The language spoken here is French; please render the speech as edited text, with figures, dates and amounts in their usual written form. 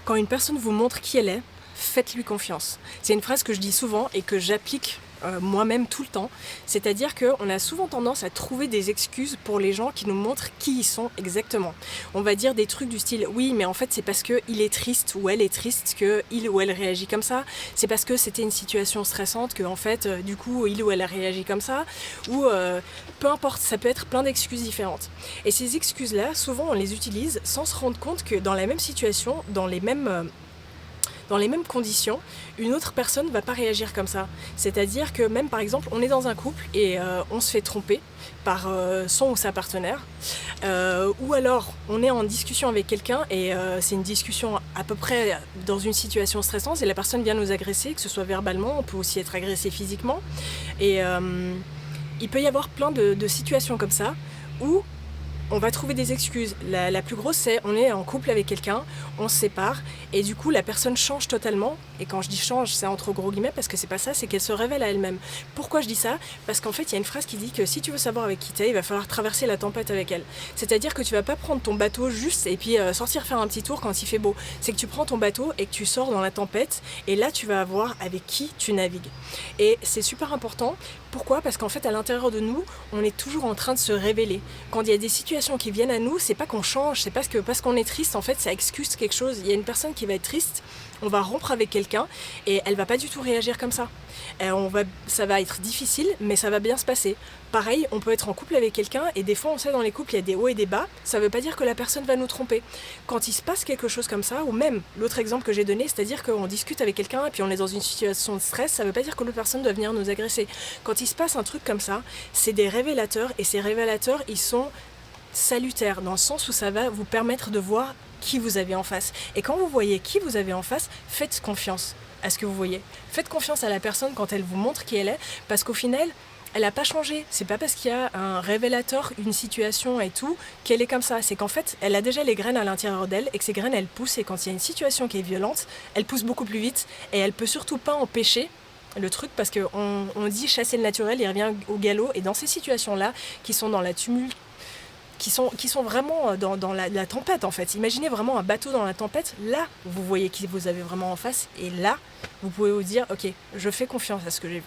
Quand une personne vous montre qui elle est, faites-lui confiance. C'est une phrase que je dis souvent et que j'applique moi-même tout le temps. C'est-à-dire qu'on a souvent tendance à trouver des excuses pour les gens qui nous montrent qui ils sont exactement. On va dire des trucs du style « oui, mais en fait c'est parce qu'il est triste ou elle est triste qu'il ou elle réagit comme ça. C'est parce que c'était une situation stressante que en fait, du coup, il ou elle a réagi comme ça. » Ou peu importe, ça peut être plein d'excuses différentes. Et ces excuses-là, souvent on les utilise sans se rendre compte que dans la même situation, dans les mêmes conditions, une autre personne ne va pas réagir comme ça. C'est-à-dire que même par exemple, on est dans un couple et on se fait tromper par son ou sa partenaire, ou alors on est en discussion avec quelqu'un et c'est une discussion à peu près dans une situation stressante et la personne vient nous agresser, que ce soit verbalement, on peut aussi être agressé physiquement. Et il peut y avoir plein de situations comme ça où on va trouver des excuses. La plus grosse, c'est on est en couple avec quelqu'un, on se sépare, et du coup la personne change totalement. Et quand je dis change, c'est entre gros guillemets, parce que c'est pas ça, c'est qu'elle se révèle à elle-même. Pourquoi je dis ça ? Parce qu'en fait, il y a une phrase qui dit que si tu veux savoir avec qui t'es, il va falloir traverser la tempête avec elle. C'est-à-dire que tu vas pas prendre ton bateau juste et puis sortir faire un petit tour quand il fait beau. C'est que tu prends ton bateau et que tu sors dans la tempête, et là tu vas voir avec qui tu navigues. Et c'est super important. Pourquoi ? Parce qu'en fait, à l'intérieur de nous, on est toujours en train de se révéler. Quand il y a des situations qui viennent à nous, c'est pas qu'on change, c'est parce qu'on est triste, en fait, ça excuse quelque chose. Il y a une personne qui va être triste, on va rompre avec quelqu'un et elle va pas du tout réagir comme ça. Ça va être difficile, mais ça va bien se passer. Pareil, on peut être en couple avec quelqu'un et des fois, on sait dans les couples, il y a des hauts et des bas. Ça veut pas dire que la personne va nous tromper. Quand il se passe quelque chose comme ça, ou même l'autre exemple que j'ai donné, c'est-à-dire qu'on discute avec quelqu'un et puis on est dans une situation de stress, ça veut pas dire que l'autre personne doit venir nous agresser. Quand il se passe un truc comme ça, c'est des révélateurs et ces révélateurs, ils sont salutaire, dans le sens où ça va vous permettre de voir qui vous avez en face. Et quand vous voyez qui vous avez en face, faites confiance à ce que vous voyez. Faites confiance à la personne quand elle vous montre qui elle est, parce qu'au final, elle n'a pas changé. C'est pas parce qu'il y a un révélateur, une situation et tout, qu'elle est comme ça. C'est qu'en fait, elle a déjà les graines à l'intérieur d'elle et que ces graines, elles poussent. Et quand il y a une situation qui est violente, elle pousse beaucoup plus vite et elle peut surtout pas empêcher le truc, parce qu'on dit chasser le naturel, il revient au galop. Et dans ces situations-là, qui sont dans la tumulte, qui sont vraiment dans la tempête en fait. Imaginez vraiment un bateau dans la tempête, là vous voyez qui vous avez vraiment en face et là vous pouvez vous dire ok, je fais confiance à ce que j'ai vu.